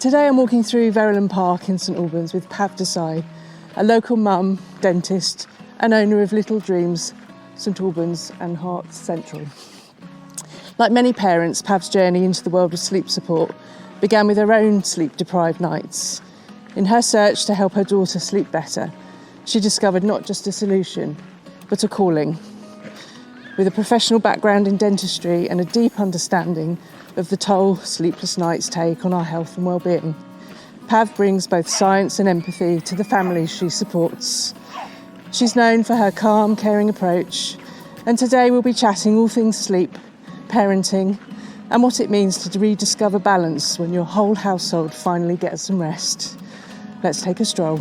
Today I'm walking through Verulamium Park in St Albans with Desai, a local mum, dentist and owner of Little Dreams, St Albans and Herts Central. Like many parents, Pav's journey into the world of sleep support began with her own sleep-deprived nights. In her search to help her daughter sleep better, she discovered not just a solution, but a calling. With a professional background in dentistry and a deep understanding of the toll sleepless nights take on our health and well-being, Pav brings both science and empathy to the families she supports. She's known for her calm, caring approach, and today we'll be chatting all things sleep, parenting, and what it means to rediscover balance when your whole household finally gets some rest. Let's take a stroll.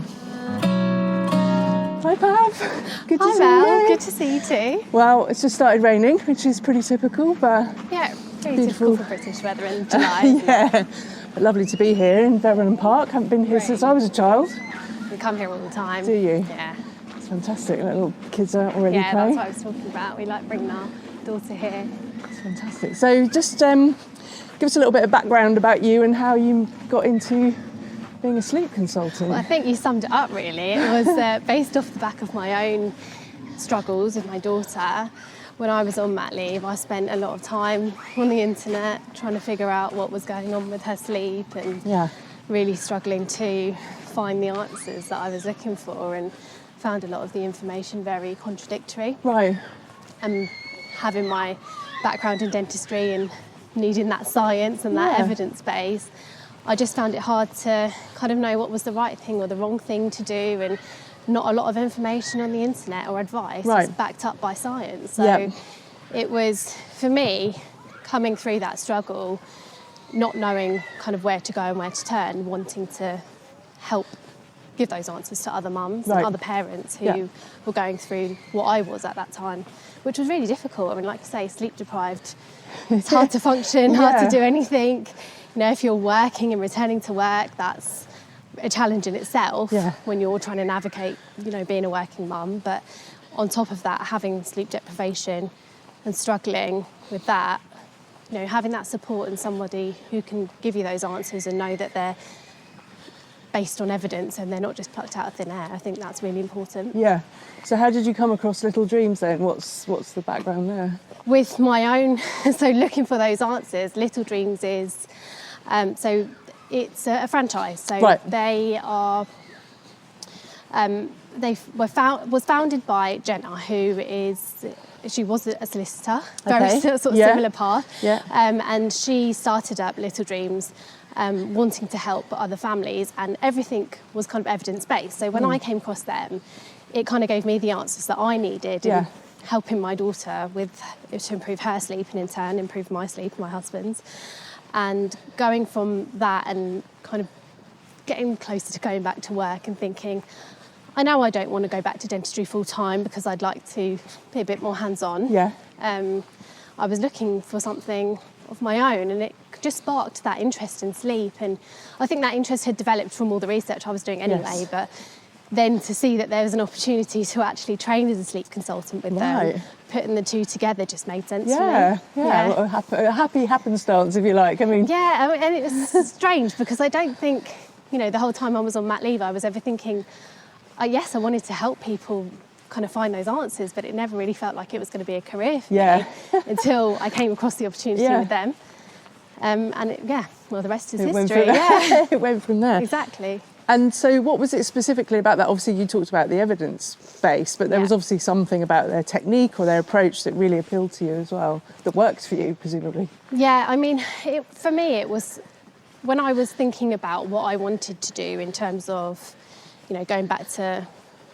Hi Pav, good to Hi see Mel, you. good to see you too. Well, it's just started raining, which is pretty typical, but Yeah, very beautiful. typical for British weather in July. Isn't yeah, but lovely to be here in Verulamium Park. Haven't been here since I was a child. We come here all the time. Do you? Yeah. It's fantastic. Little kids are already Yeah, playing. that's what I was talking about. We like bringing our daughter here. It's fantastic. So just give us a little bit of background about you and how you got into being a sleep consultant. Well, I think you summed it up really. It was based off the back of my own struggles with my daughter. When I was on mat leave, I spent a lot of time on the internet trying to figure out what was going on with her sleep and really struggling to find the answers that I was looking for, and found a lot of the information very contradictory. Right. And having my background in dentistry and needing that science and that evidence base, I just found it hard to kind of know what was the right thing or the wrong thing to do, and not a lot of information on the internet or advice is backed up by science. So it was, for me, coming through that struggle, not knowing kind of where to go and where to turn, wanting to help give those answers to other mums and other parents who were going through what I was at that time, which was really difficult. I mean, like you say, sleep deprived, it's hard to function, hard to do anything. You know, if you're working and returning to work, that's a challenge in itself when you're trying to navigate, you know, being a working mum. But on top of that, having sleep deprivation and struggling with that, you know, having that support and somebody who can give you those answers and know that they're based on evidence and they're not just plucked out of thin air, I think that's really important. Yeah. So how did you come across Little Dreams then? What's the background there? With my own, so looking for those answers, Little Dreams is, so it's a franchise. So they are, was founded by Jenna, she was a solicitor, very sort of similar path. Yeah. And she started up Little Dreams wanting to help other families, and everything was kind of evidence-based. So when I came across them, it kind of gave me the answers that I needed in helping my daughter to improve her sleep, and in turn improve my sleep and my husband's. And going from that and kind of getting closer to going back to work and thinking, I know I don't want to go back to dentistry full time because I'd like to be a bit more hands-on. Yeah. I was looking for something of my own, and it just sparked that interest in sleep. And I think that interest had developed from all the research I was doing anyway, but then to see that there was an opportunity to actually train as a sleep consultant with them, putting the two together just made sense to me. Well, a happy happenstance, if you like. I mean, and it was strange because I don't think, you know, the whole time I was on mat leave, I was ever thinking, yes, I wanted to help people kind of find those answers, but it never really felt like it was going to be a career for me until I came across the opportunity with them. The rest is history. It went from there. Exactly. And so what was it specifically about that? Obviously you talked about the evidence base, but there was obviously something about their technique or their approach that really appealed to you as well, that worked for you, presumably. Yeah, I mean, for me it was, when I was thinking about what I wanted to do in terms of, you know, going back to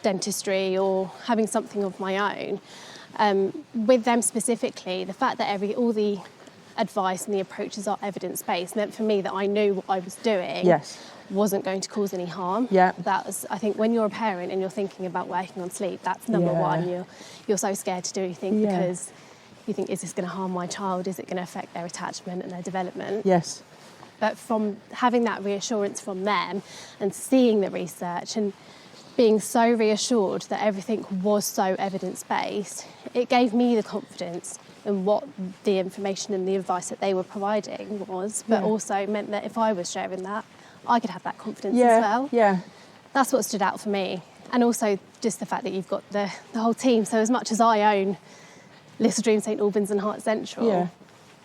dentistry or having something of my own, with them specifically, the fact that all the advice and the approaches are evidence-based meant for me that I knew what I was doing wasn't going to cause any harm. That was, I think, when you're a parent and you're thinking about working on sleep, that's number one. You're so scared to do anything because you think, is this going to harm my child? Is it going to affect their attachment and their development? Yes. But from having that reassurance from them and seeing the research and being so reassured that everything was so evidence-based, it gave me the confidence in what the information and the advice that they were providing was, but also meant that if I was sharing that, I could have that confidence Yeah, as well. yeah. That's what stood out for me. And also just the fact that you've got the whole team. So as much as I own Little Dream, St Albans and Herts Central,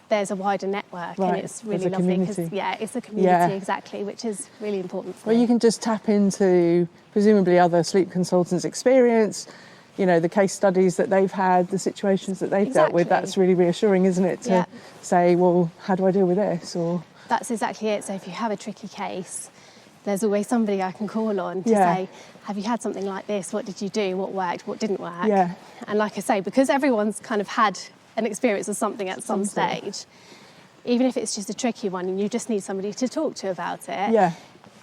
there's a wider network, and it's really lovely because it's a community, exactly, which is really important for me. Well, you can just tap into presumably other sleep consultants' experience, you know, the case studies that they've had, the situations that they've dealt with. That's really reassuring, isn't it, to say, well, how do I deal with this? Or that's exactly it. So if you have a tricky case, there's always somebody I can call on to say, have you had something like this? What did you do? What worked? What didn't work? Yeah. And like I say, because everyone's kind of had an experience of something at some stage, even if it's just a tricky one and you just need somebody to talk to about it,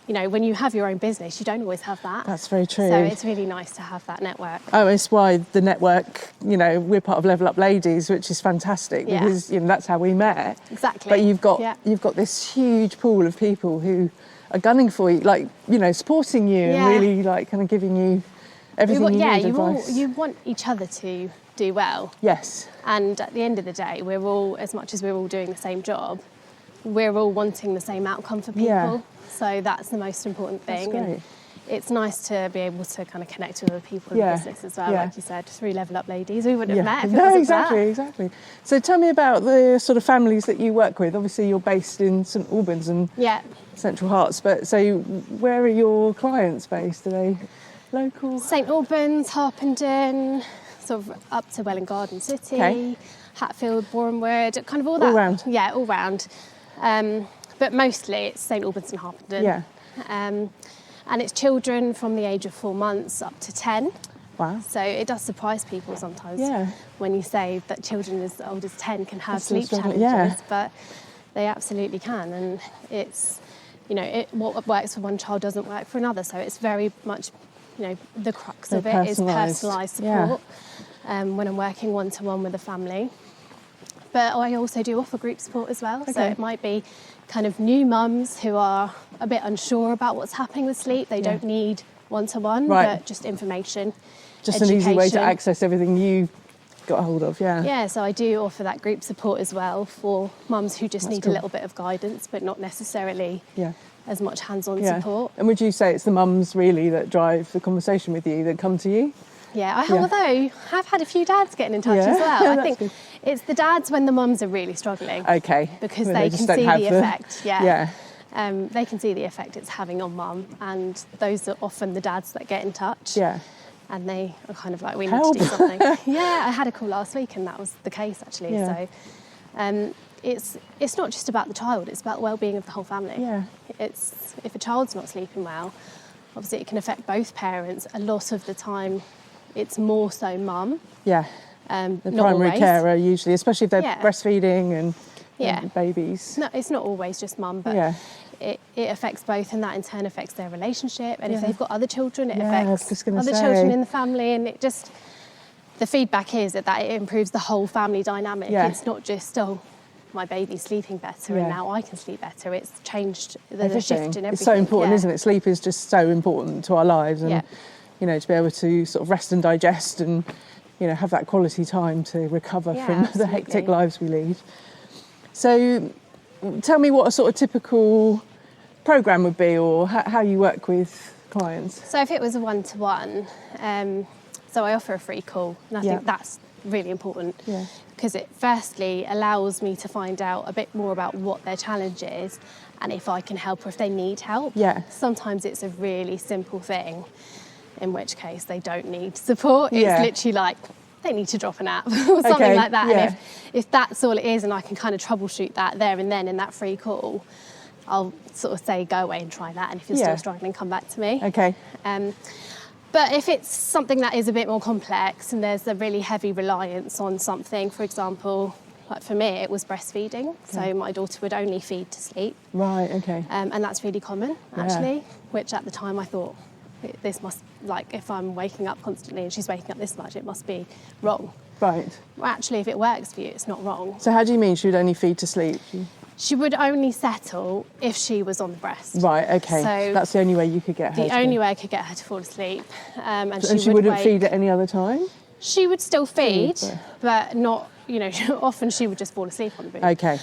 you know, when you have your own business, you don't always have that. That's very true. So it's really nice to have that network. Oh, it's why the network, you know, we're part of Level Up Ladies, which is fantastic because, you know, that's how we met. Exactly. But you've got this huge pool of people who are gunning for you, like, you know, supporting you and really, like, kind of giving you everything you need, advice. You want each other to do well. Yes. And at the end of the day, we're all, as much as we're all doing the same job, we're all wanting the same outcome for people. Yeah. So that's the most important thing. That's great. And it's nice to be able to kind of connect with other people in the business as well. Like you said, 3 Level Up Ladies, we wouldn't have met if it wasn't exactly. So tell me about the sort of families that you work with. Obviously, you're based in St Albans and Central Herts, but so where are your clients based? Are they local? St Albans, Harpenden, sort of up to Welwyn Garden City, Hatfield, Bournemouth, kind of all that. All round? Yeah, all round. But mostly it's St Albans and Harpenden. Yeah. And it's children from the age of 4 months up to 10. Wow. So it does surprise people sometimes when you say that children as old as 10 can have sleep challenges, but they absolutely can. And it's, you know, what works for one child doesn't work for another. So it's very much, you know, the crux of it is personalised support when I'm working one-to-one with a family. But I also do offer group support as well. So it might be kind of new mums who are a bit unsure about what's happening with sleep. They don't need one-to-one, but just information, just education. An easy way to access everything you got hold of, Yeah, so I do offer that group support as well for mums who just need a little bit of guidance, but not necessarily as much hands-on support. And would you say it's the mums really that drive the conversation with you, that come to you? Yeah, although I have had a few dads getting in touch as well. I think it's the dads when the mums are really struggling. Okay. Because they can see the effect. They can see the effect it's having on mum, and those are often the dads that get in touch. Yeah. And they are kind of like, we need to do something. I had a call last week and that was the case actually. So it's not just about the child, it's about the well-being of the whole family. Yeah. It's, if a child's not sleeping well, obviously it can affect both parents. A lot of the time it's more so mum. Yeah. The primary carer usually, especially if they're breastfeeding and babies. No, it's not always just mum, but it affects both, and that in turn affects their relationship. And if they've got other children, it affects other children in the family. And it just, the feedback is that it improves the whole family dynamic. It's not just, my baby's sleeping better and now I can sleep better. It's changed the shift in everything. It's so important, isn't it? Sleep is just so important to our lives, and you know, to be able to sort of rest and digest and, you know, have that quality time to recover from the hectic lives we lead. So tell me what a sort of typical programme would be, or how you work with clients. So if it was a one-to-one, so I offer a free call, and I think that's really important because it firstly allows me to find out a bit more about what their challenge is and if I can help or if they need help. Sometimes it's a really simple thing, in which case they don't need support. It's literally like they need to drop a nap or something like that. And if that's all it is and I can kind of troubleshoot that there and then in that free call, I'll sort of say, go away and try that. And if you're still struggling, come back to me. Okay. But if it's something that is a bit more complex and there's a really heavy reliance on something, for example, like for me, it was breastfeeding. So my daughter would only feed to sleep. Right, okay. And that's really common, actually, which at the time I thought, this must, like, if I'm waking up constantly and she's waking up this much, it must be wrong. Right. Well, actually, if it works for you, it's not wrong. So how do you mean she would only feed to sleep? She would only settle if she was on the breast. Right, okay. So that's the only way you could get her. The only way I could get her to fall asleep. And she wouldn't feed at any other time? She would still feed, Feed, but not, often she would just fall asleep on the boob. Okay.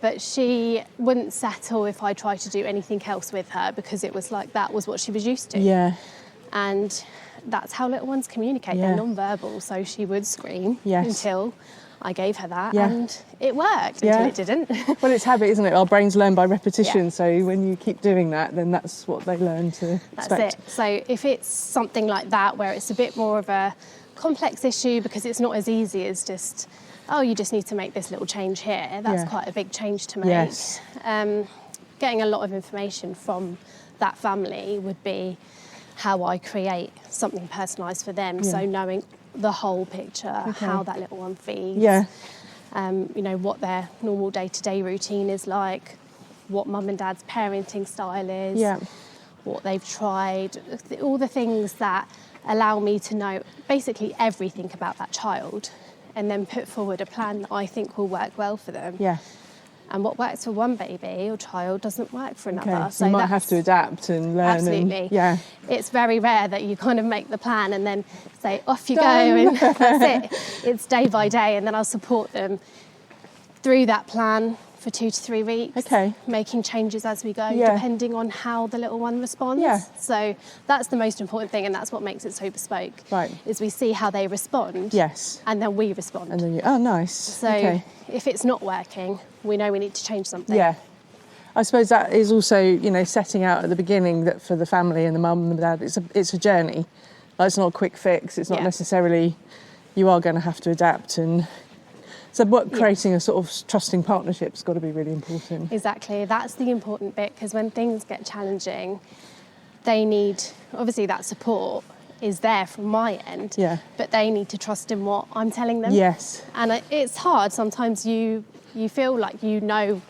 But she wouldn't settle if I tried to do anything else with her, because it was like that was what she was used to. Yeah. And that's how little ones communicate. Yeah. They're non-verbal, so she would scream Yes. until I gave her that, Yeah. and it worked Yeah. until it didn't. Well, it's habit, isn't it? Our brains learn by repetition. Yeah. So when you keep doing that, then that's what they learn to That's expect. it. So if it's something like that, where it's a bit more of a complex issue, because it's not as easy as just, oh, you just need to make this little change here. That's Yeah. quite a big change to make. Yes. Getting a lot of information from that family would be how I create something personalised for them. Yeah. So knowing the whole picture, Okay. how that little one feeds, Yeah. what their normal day-to-day routine is like, what mum and dad's parenting style is, Yeah. what they've tried, all the things that allow me to know basically everything about that child, and then put forward a plan that I think will work well for them. Yeah. And what works for one baby or child doesn't work for another. Okay. So you might have to adapt and learn. Absolutely. And, yeah. It's very rare that you kind of make the plan and then say, off you go, Done. and that's it. It's day by day, and then I'll support them through that plan for 2 to 3 weeks, Okay. making changes as we go, Yeah. depending on how the little one responds. Yeah. So that's the most important thing, and that's what makes it so bespoke. Right. Is we see how they respond, Yes. and then we respond. And then oh, nice. So okay. if it's not working, we know we need to change something. Yeah. I suppose that is also, setting out at the beginning that for the family and the mum and the dad, it's a journey. Like, it's not a quick fix. It's not Yeah. necessarily, you are going to have to adapt. And so creating a sort of trusting partnership's got to be really important. Exactly, that's the important bit, because when things get challenging, they need, obviously that support is there from my end, Yeah. but they need to trust in what I'm telling them. Yes. And it's hard, sometimes you feel like you know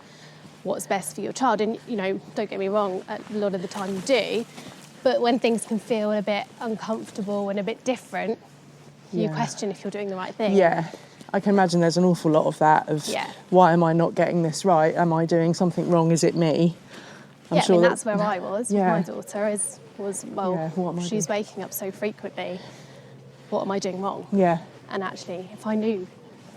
what's best for your child, and don't get me wrong, a lot of the time you do, but when things can feel a bit uncomfortable and a bit different, you Yeah. question if you're doing the right thing. Yeah. I can imagine there's an awful lot of that, of Yeah. why am I not getting this right? Am I doing something wrong? Is it me? I'm sure that's where I was Yeah. with my daughter, was Yeah, what am I she's doing? waking up so frequently, what am I doing wrong? Yeah. And actually, if I knew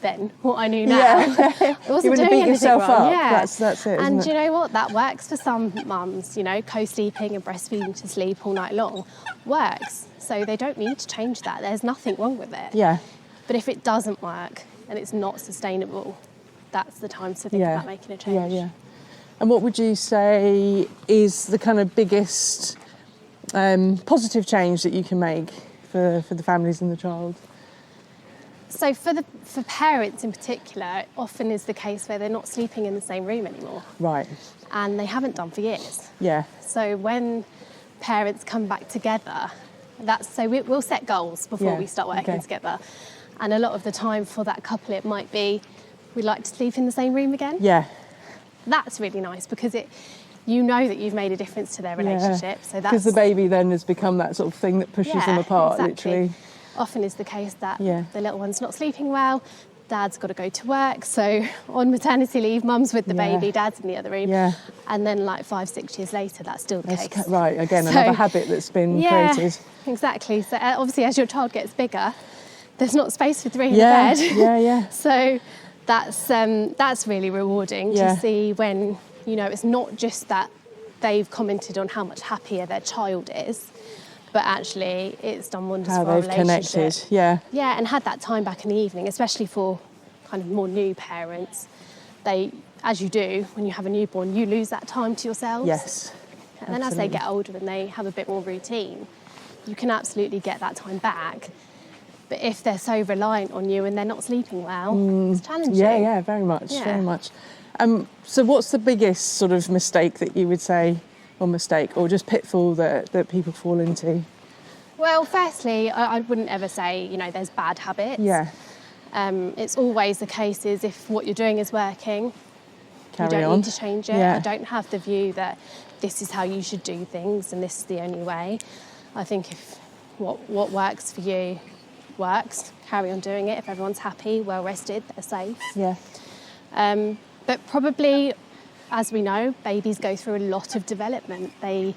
then what I knew now, Yeah. I wasn't You wouldn't doing beat anything yourself wrong. up. Yeah. That's it, And isn't do it? you know what? That works for some mums, co-sleeping and breastfeeding to sleep all night long works. So they don't need to change that. There's nothing wrong with it. Yeah. But if it doesn't work and it's not sustainable, that's the time to think Yeah. about making a change. Yeah, yeah. And what would you say is the kind of biggest positive change that you can make for the families and the child? So for parents in particular, it often is the case where they're not sleeping in the same room anymore, Right. and they haven't done for years. Yeah. So when parents come back together, we'll set goals before Yeah, we start working okay. together. And a lot of the time for that couple, it might be, we'd like to sleep in the same room again. Yeah. That's really nice, because you know that you've made a difference to their relationship. So that's because the baby then has become that sort of thing that pushes them apart, exactly. literally. Often is the case that Yeah. the little one's not sleeping well, dad's got to go to work, so on maternity leave, mum's with the Yeah. baby, dad's in the other room, Yeah. and then 5-6 years later, that's still the case. Right, again, So- another habit that's been created. Exactly. So obviously, as your child gets bigger, there's not space for 3 in Yeah, the bed. yeah, yeah. So that's really rewarding Yeah. to see when it's not just that they've commented on how much happier their child is, but actually it's done wonders How for our they've relationship. connected. Yeah. Yeah, and had that time back in the evening, especially for kind of more new parents. As you do when you have a newborn, you lose that time to yourselves. Yes. And then as they absolutely. get older and they have a bit more routine, you can absolutely get that time back. But if they're so reliant on you and they're not sleeping well, it's challenging. Yeah, very much, Yeah. very much. So what's the biggest sort of mistake that you would say, or just pitfall that people fall into? Well, firstly, I wouldn't ever say, there's bad habits. Yeah, It's always the case is if what you're doing is working, carry you don't on. need to change it. Yeah. I don't have the view that this is how you should do things and this is the only way. I think if what works for you works, carry on doing it. If everyone's happy, well rested, they're safe. Yeah, But probably, as we know, babies go through a lot of development. They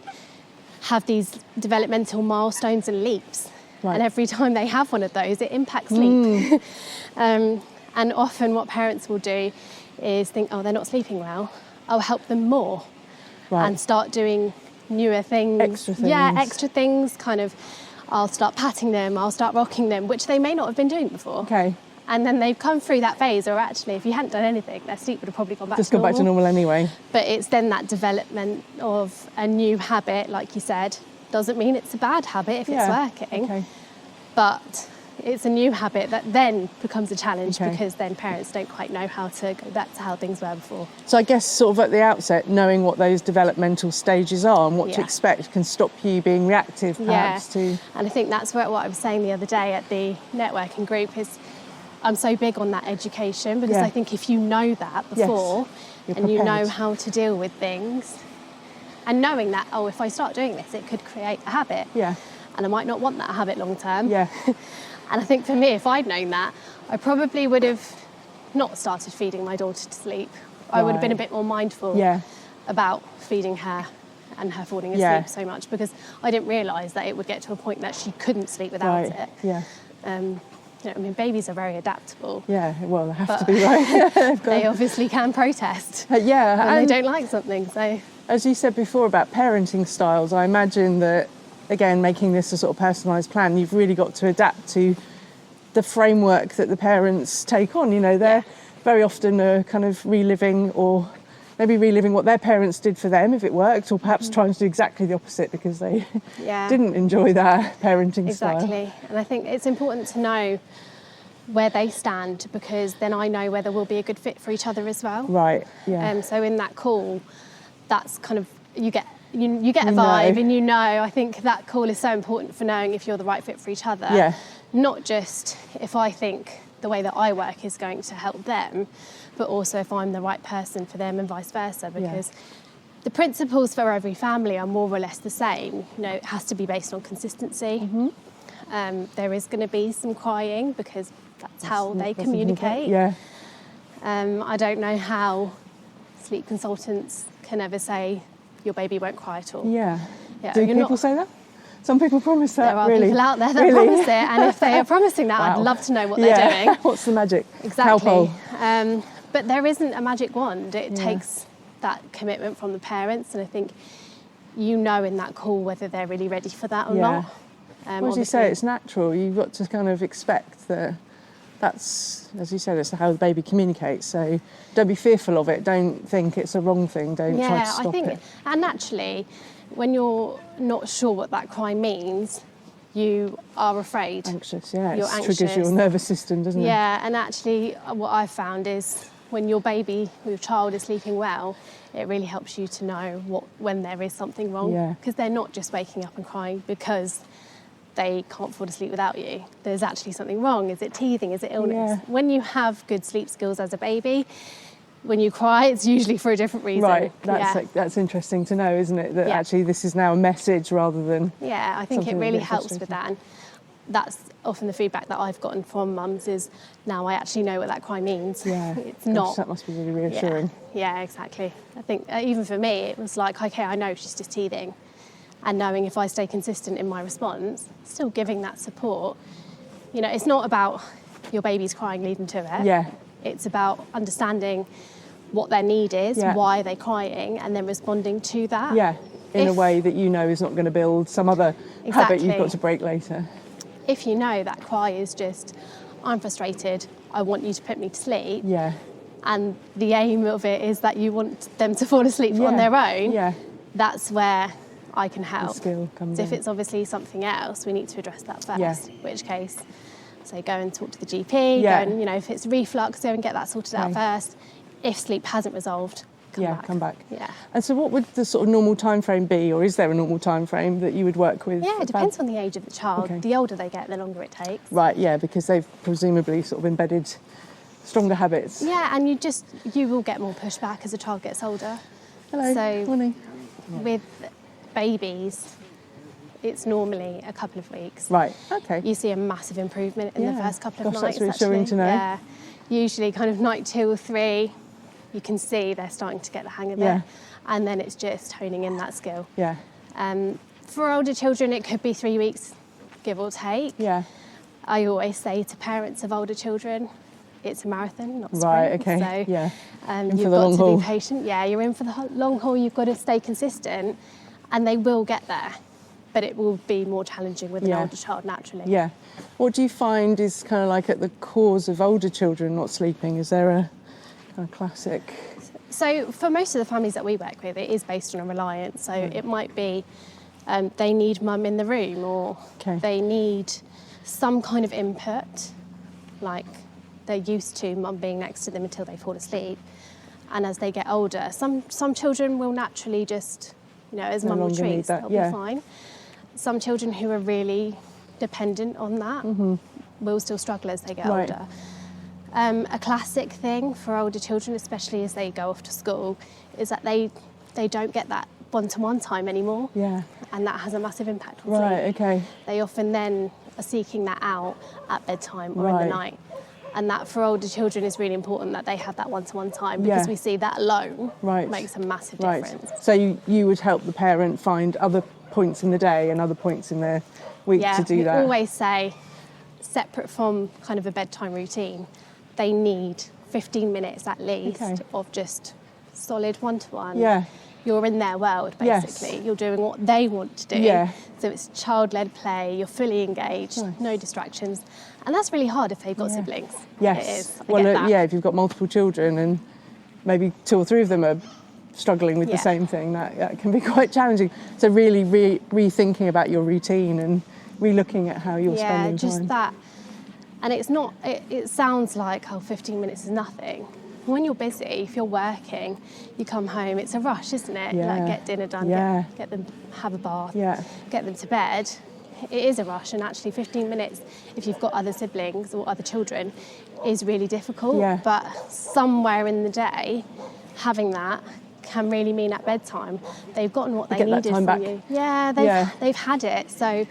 have these developmental milestones and leaps. And every time they have one of those, it impacts sleep. And often what parents will do is think, oh, they're not sleeping well, I'll help them more. And start doing newer things. Extra things. Yeah, extra things, kind of, I'll start patting them, I'll start rocking them, which they may not have been doing before. Okay. And then they've come through that phase, or actually, if you hadn't done anything, their sleep would have probably gone back to normal. Just gone back to normal anyway. But it's then that development of a new habit, like you said. Doesn't mean it's a bad habit if it's working. Okay. But it's a new habit that then becomes a challenge because then parents don't quite know how to go back to how things were before. So I guess sort of at the outset, knowing what those developmental stages are and what to expect can stop you being reactive perhaps to... And I think that's what I was saying the other day at the networking group is I'm so big on that education because I think if you know that before and you know how to deal with things and knowing that, oh, if I start doing this, it could create a habit. Yeah. And I might not want that habit long term. Yeah. And I think for me, if I'd known that, I probably would have not started feeding my daughter to sleep. I would have been a bit more mindful about feeding her and her falling asleep so much because I didn't realise that it would get to a point that she couldn't sleep without it. Yeah. You know, I mean, babies are very adaptable. Yeah, well, they have to be, right? They obviously can protest when they don't like something. So, as you said before about parenting styles, I imagine that, again, making this a sort of personalised plan, you've really got to adapt to the framework that the parents take on. You know, they're very often kind of reliving or maybe reliving what their parents did for them if it worked, or perhaps trying to do exactly the opposite because they didn't enjoy that parenting style. Exactly. And I think it's important to know where they stand because then I know whether we'll be a good fit for each other as well. Right, yeah. So in that call, that's kind of, you get a vibe and you know, I think that call is so important for knowing if you're the right fit for each other. Yeah. Not just if I think the way that I work is going to help them, but also if I'm the right person for them and vice versa, because the principles for every family are more or less the same. You know, it has to be based on consistency. There is going to be some crying because that's how they communicate. Yeah. I don't know how sleep consultants can ever say your baby won't cry at all. Yeah. Do people say that? Some people promise that. There are really? people out there that promise it, and if they are promising that, I'd love to know what they're doing. What's the magic? Exactly. But there isn't a magic wand. It takes that commitment from the parents, and I think you know in that call whether they're really ready for that or not. Well, as you say, it's natural. You've got to kind of expect that that's, as you said, it's how the baby communicates. So don't be fearful of it. Don't think it's a wrong thing. Don't try to stop it. And naturally, when you're not sure what that cry means, you are afraid. Anxious, yeah. You're It triggers anxious. your nervous system, doesn't it? Yeah, and actually what I've found is when your baby or your child is sleeping well, it really helps you to know when there is something wrong. Because they're not just waking up and crying because they can't fall asleep without you. There's actually something wrong. Is it teething? Is it illness? Yeah. When you have good sleep skills as a baby, when you cry, it's usually for a different reason. Right, that's interesting to know, isn't it? That actually this is now a message rather than... Yeah, I think it really helps with that. And that's often the feedback that I've gotten from mums is now I actually know what that cry means. Yeah, it's not... that must be really reassuring. Yeah, exactly. I think even for me, it was like, okay, I know she's just teething. And knowing if I stay consistent in my response, still giving that support. You know, it's not about your baby's crying, lead them to it. Yeah. It's about understanding what their need is, why they're crying, and then responding to that. Yeah, in a way that you know is not going to build some other habit you've got to break later. If you know that cry is just, I'm frustrated, I want you to put me to sleep. Yeah. And the aim of it is that you want them to fall asleep on their own. Yeah. That's where I can help. The skill comes in. If it's obviously something else, we need to address that first. Yeah. In which case, so go and talk to the GP. Go and, you know, if it's reflux, go and get that sorted out first. If sleep hasn't resolved, come back. Yeah. And so, what would the sort of normal time frame be, or is there a normal time frame that you would work with? Yeah, it depends on the age of the child. Okay. The older they get, the longer it takes. Right. Yeah, because they've presumably sort of embedded stronger habits. Yeah, and you will get more pushback as a child gets older. Hello. So morning. With babies, it's normally a couple of weeks. Right, okay. You see a massive improvement in the first couple of nights. That's reassuring to know. Yeah, usually kind of night 2 or 3, you can see they're starting to get the hang of it. And then it's just honing in that skill. Yeah. For older children, it could be 3 weeks, give or take. Yeah. I always say to parents of older children, it's a marathon, not a sprint. Right, okay. So Yeah. you've got to be patient. Yeah, you're in for the long haul. You've got to stay consistent, and they will get there. But it will be more challenging with an older child, naturally. Yeah. What do you find is kind of like at the cause of older children not sleeping? Is there a kind of classic? So for most of the families that we work with, it is based on a reliance. So it might be they need mum in the room, or they need some kind of input, like they're used to mum being next to them until they fall asleep. And as they get older, some children will naturally just, as mum retreats, they'll be fine. Some children who are really dependent on that will still struggle as they get older. A classic thing for older children, especially as they go off to school, is that they don't get that one-to-one time anymore. Yeah. And that has a massive impact on sleep. Right, okay. They often then are seeking that out at bedtime or in the night. And that for older children is really important, that they have that one-to-one time, because we see that alone makes a massive difference. So you would help the parent find other points in the day and other points in their week to do that? We always say, separate from kind of a bedtime routine, they need 15 minutes at least of just solid one-to-one. Yeah. You're in their world, basically. You're doing what they want to do. Yeah. So it's child-led play, you're fully engaged, no distractions. And that's really hard if they've got siblings. Yes. It is. Well, if you've got multiple children and maybe 2 or 3 of them are struggling with the same thing, that can be quite challenging. So really rethinking about your routine and re-looking at how you're spending time. Yeah, just that. And it's not, it sounds like, 15 minutes is nothing. When you're busy, if you're working, you come home, it's a rush, isn't it? Yeah. Like get dinner done, get them have a bath, get them to bed. It is a rush, and actually 15 minutes, if you've got other siblings or other children, is really difficult. Yeah. But somewhere in the day, having that can really mean at bedtime they've gotten what they needed from you. Yeah, they've had it, so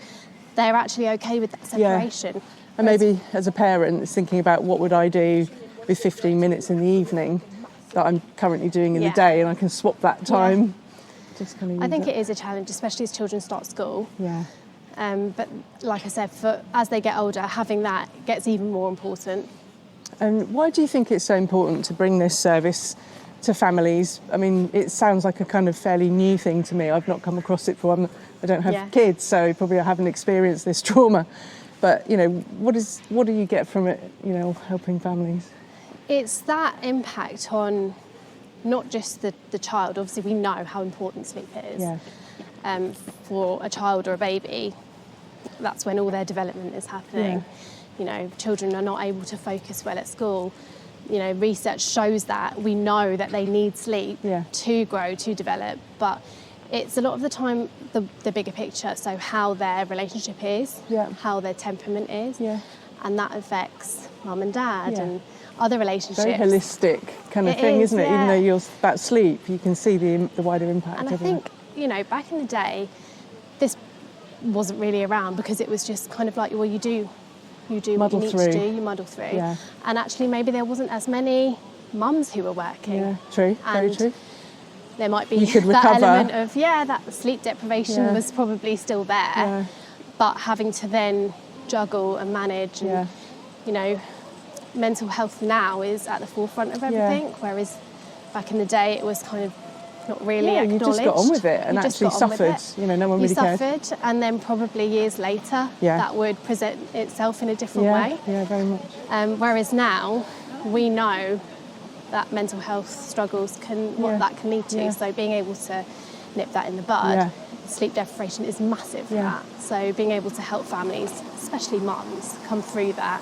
they're actually okay with that separation. Yeah. And maybe as a parent, it's thinking about what would I do with 15 minutes in the evening that I'm currently doing in the day, and I can swap that time. Just kind of I think it is a challenge, especially as children start school. Yeah. But like I said, as they get older, having that gets even more important. And why do you think it's so important to bring this service to families? I mean, it sounds like a kind of fairly new thing to me. I've not come across it before. I don't have kids, so probably I haven't experienced this trauma. But, what do you get from it, helping families? It's that impact on not just the child. Obviously, we know how important sleep is. Yeah. For a child or a baby, that's when all their development is happening. Yeah. Children are not able to focus well at school. Research shows that. We know that they need sleep to grow, to develop, but it's a lot of the time the bigger picture, so how their relationship is, how their temperament is, and that affects mum and dad and other relationships. Very holistic kind of thing, isn't it? Even though you're about sleep, you can see the wider impact. And I think, back in the day, this wasn't really around because it was just kind of like, well, you do what you need to do, you muddle through. Yeah. And actually maybe there wasn't as many mums who were working. Yeah, true, very true. There might be that element of, that sleep deprivation was probably still there, but having to then juggle and manage and, mental health now is at the forefront of everything, whereas back in the day it was kind of not really acknowledged. You just got on with it and actually suffered. No one really cared. You suffered, and then probably years later that would present itself in a different way. Yeah, very much. Whereas now we know that mental health struggles what that can lead to. Yeah. So being able to nip that in the bud, sleep deprivation is massive for that. So being able to help families, especially mums, come through that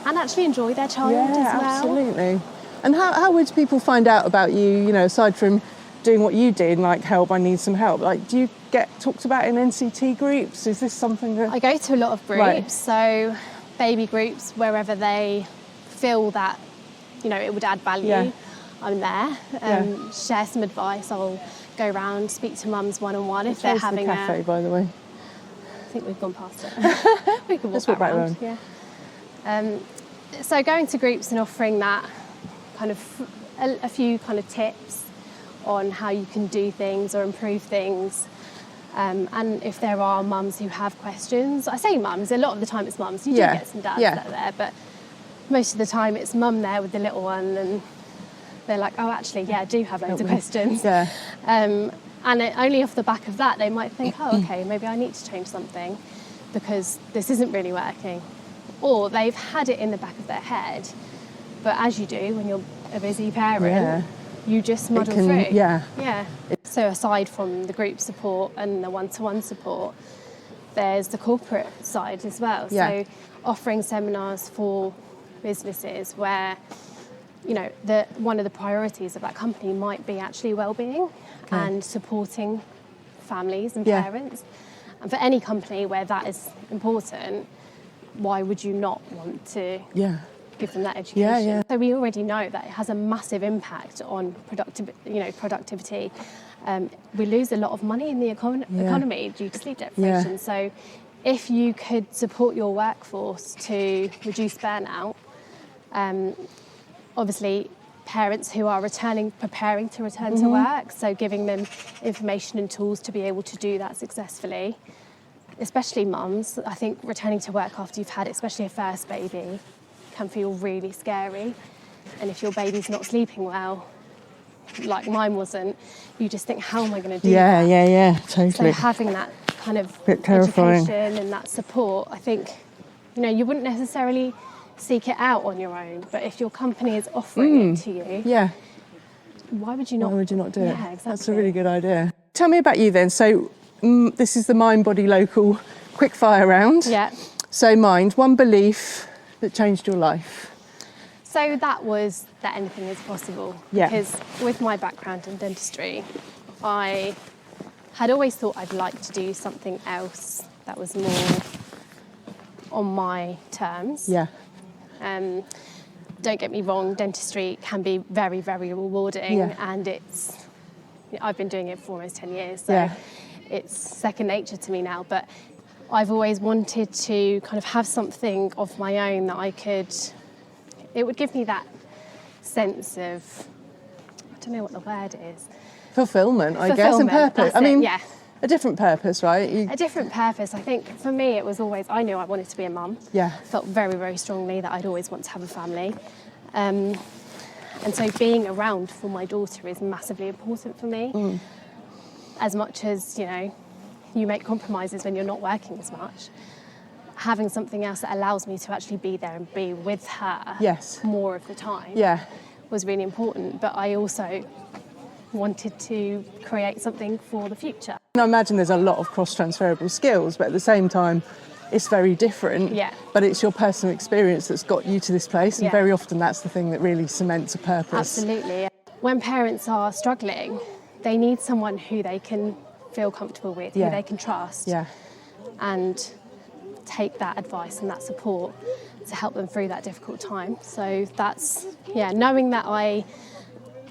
and actually enjoy their child as well. Yeah, absolutely. And how would people find out about you, aside from doing what you did, like help, I need some help? Like, do you get talked about in NCT groups? Is this something that... I go to a lot of groups, so baby groups, wherever they feel that, it would add value, I'm there. Share some advice. I'll go around, speak to mums one-on-one if they're having the cafe, by the way? I think we've gone past it. We can walk back around. Yeah. So going to groups and offering that kind of a few kind of tips on how you can do things or improve things. And if there are mums who have questions, I say mums, a lot of the time it's mums. You do get some dads that are there, but most of the time it's mum there with the little one, and they're like, oh, actually, yeah, I do have loads of questions. Yeah. And only off the back of that, they might think, oh, okay, maybe I need to change something because this isn't really working. Or they've had it in the back of their head, but as you do when you're a busy parent, you just muddle through. Yeah. So aside from the group support and the one-to-one support, there's the corporate side as well. Yeah. So offering seminars for businesses where, you know, one of the priorities of that company might be actually wellbeing and supporting families and parents. And for any company where that is important, why would you not want to give them that education? So we already know that it has a massive impact on productivity. We lose a lot of money in the economy due to sleep deprivation. So if you could support your workforce to reduce burnout, obviously parents who are preparing to return to work, so giving them information and tools to be able to do that successfully, especially mums. I think returning to work after you've had, especially a first baby, can feel really scary. And if your baby's not sleeping well, like mine wasn't, you just think, how am I going to do that? Yeah, totally. So having that kind of terrifying. education and that support, I think, you know, you wouldn't necessarily seek it out on your own, but if your company is offering it to you, why would you not? Why would you not do it? Yeah, exactly. That's a really good idea. Tell me about you then. So this is the Mind Body Local quick fire round. Yeah. So mind, one belief that changed your life. So that was that anything is possible. Yeah. Because with my background in dentistry, I had always thought I'd like to do something else that was more on my terms. Yeah. Don't get me wrong, dentistry can be very, very rewarding, and I've been doing it for almost 10 years, so it's second nature to me now, but I've always wanted to kind of have something of my own that it would give me that sense of, I don't know what the word is. Fulfillment, I guess, and purpose. I mean, a different purpose, right? A different purpose. I think for me it was always, I knew I wanted to be a mum. Yeah. Felt very, very strongly that I'd always want to have a family. And so being around for my daughter is massively important for me. As much as, you know, you make compromises when you're not working as much. Having something else that allows me to actually be there and be with her more of the time was really important. But I also wanted to create something for the future. I imagine there's a lot of cross-transferable skills, but at the same time, it's very different. Yeah. But it's your personal experience that's got you to this place, and very often that's the thing that really cements a purpose. Absolutely. When parents are struggling, they need someone who they can feel comfortable with, who they can trust, and take that advice and that support to help them through that difficult time. So that's, knowing that I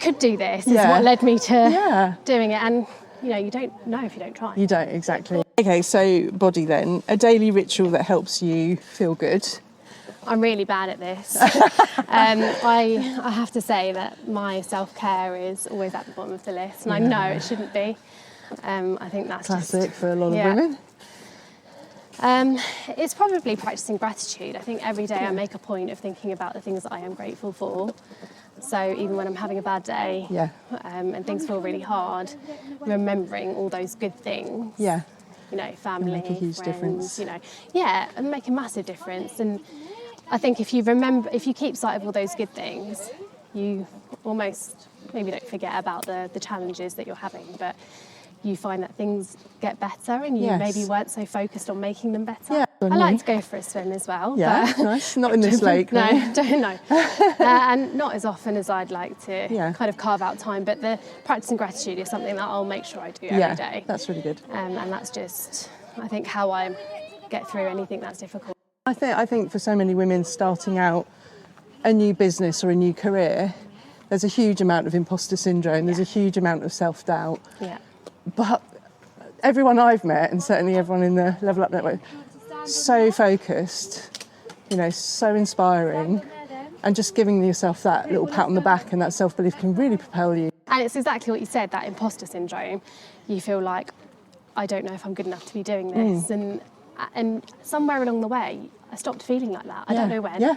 could do this is what led me to doing it. And, you know, you don't know if you don't try. You don't, exactly. Okay, so body then. A daily ritual that helps you feel good. I'm really bad at this. I have to say that my self-care is always at the bottom of the list, and I know it shouldn't be. I think that's classic for a lot of women. It's probably practicing gratitude. I think every day I make a point of thinking about the things that I am grateful for. So even when I'm having a bad day and things feel really hard, remembering all those good things. Yeah. You know, family, make a huge friends, difference. You know, and make a massive difference. And I think if you keep sight of all those good things, you almost maybe don't forget about the challenges that you're having, but you find that things get better and you maybe weren't so focused on making them better. Yeah, I like to go for a swim as well. Yeah, but nice. Not in this lake. No, don't know. And not as often as I'd like to kind of carve out time, but the practicing gratitude is something that I'll make sure I do every day. That's really good. And that's just, I think, how I get through anything that's difficult. I think for so many women starting out a new business or a new career, there's a huge amount of imposter syndrome, there's a huge amount of self-doubt. Yeah. But everyone I've met, and certainly everyone in the Level Up Network, so focused, you know, so inspiring, and just giving yourself that little pat on the back and that self-belief can really propel you. And it's exactly what you said, that imposter syndrome. You feel like, I don't know if I'm good enough to be doing this. And somewhere along the way, I stopped feeling like that. I don't know when. Yeah.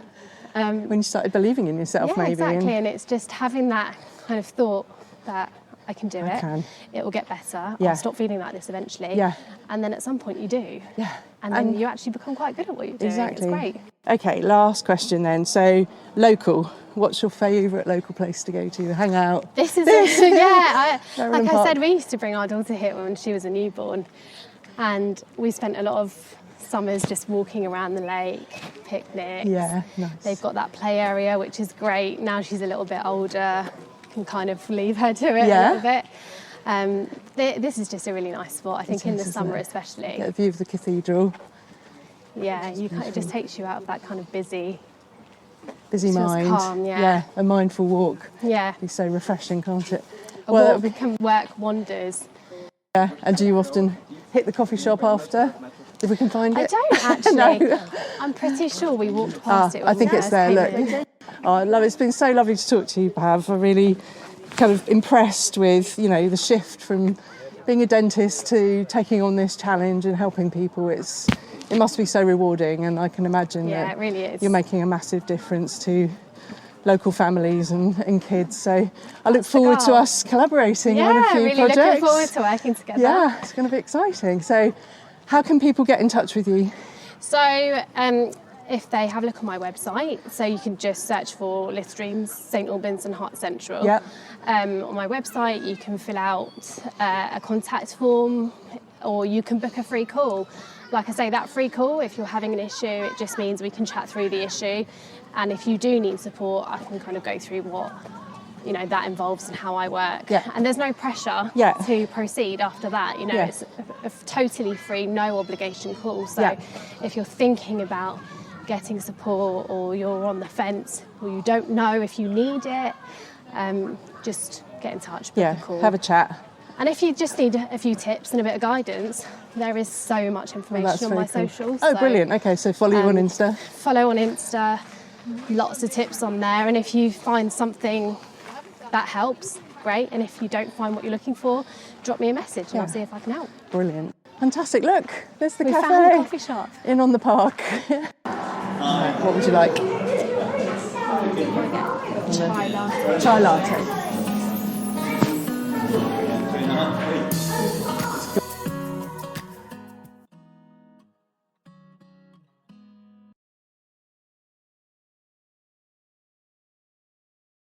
When you started believing in yourself, maybe. Exactly. And it's just having that kind of thought that I can do it. Can. It will get better. Yeah. I'll stop feeling like this eventually. Yeah. And then at some point you do. Yeah. And then you actually become quite good at what you're doing. Exactly. It's great. Okay, last question then. So, local. What's your favourite local place to go to, hang out? This is it. Yeah. Verulamium Like I Park. said, we used to bring our daughter here when she was a newborn, and we spent a lot of summers just walking around the lake, picnics. Yeah, nice. They've got that play area, which is great. Now she's a little bit older, can kind of leave her to it a little bit. This is just a really nice spot, I think, in the summer especially. Get a view of the cathedral. Yeah, it just takes you out of that kind of busy Busy mind. Calm, yeah. A mindful walk. Yeah. It'd be so refreshing, can't it? A walk can work wonders. Yeah, and do you often hit the coffee shop after, if we can find it? I don't actually. No. I'm pretty sure we walked past it. I think it's there, look. Oh, I love it. It's been so lovely to talk to you, Pav. I'm really kind of impressed with, the shift from being a dentist to taking on this challenge and helping people. It must be so rewarding, and I can imagine that it really is. You're making a massive difference to local families and kids. So I look forward to us collaborating on a few really projects. Looking forward to working together. Yeah, it's going to be exciting. So how can people get in touch with you? So if they have a look on my website, so you can just search for Little Dreams, St Albans and Herts Central. Yep. On my website you can fill out a contact form, or you can book a free call. Like I say, that free call, if you're having an issue, it just means we can chat through the issue. And if you do need support, I can kind of go through what that involves and how I work. Yeah. And there's no pressure to proceed after that. It's a totally free, no obligation call. So if you're thinking about getting support, or you're on the fence, or you don't know if you need it, just get in touch, book a call. Have a chat. And if you just need a few tips and a bit of guidance, there is so much information on my socials. Oh, brilliant. Okay, so follow you on Insta. Follow on Insta, lots of tips on there. And if you find something that helps, great. And if you don't find what you're looking for, drop me a message and I'll see if I can help. Brilliant. Fantastic. Look, there's the We cafe. found the coffee shop. In on the park. What would you like? Chai latte. Chai latte.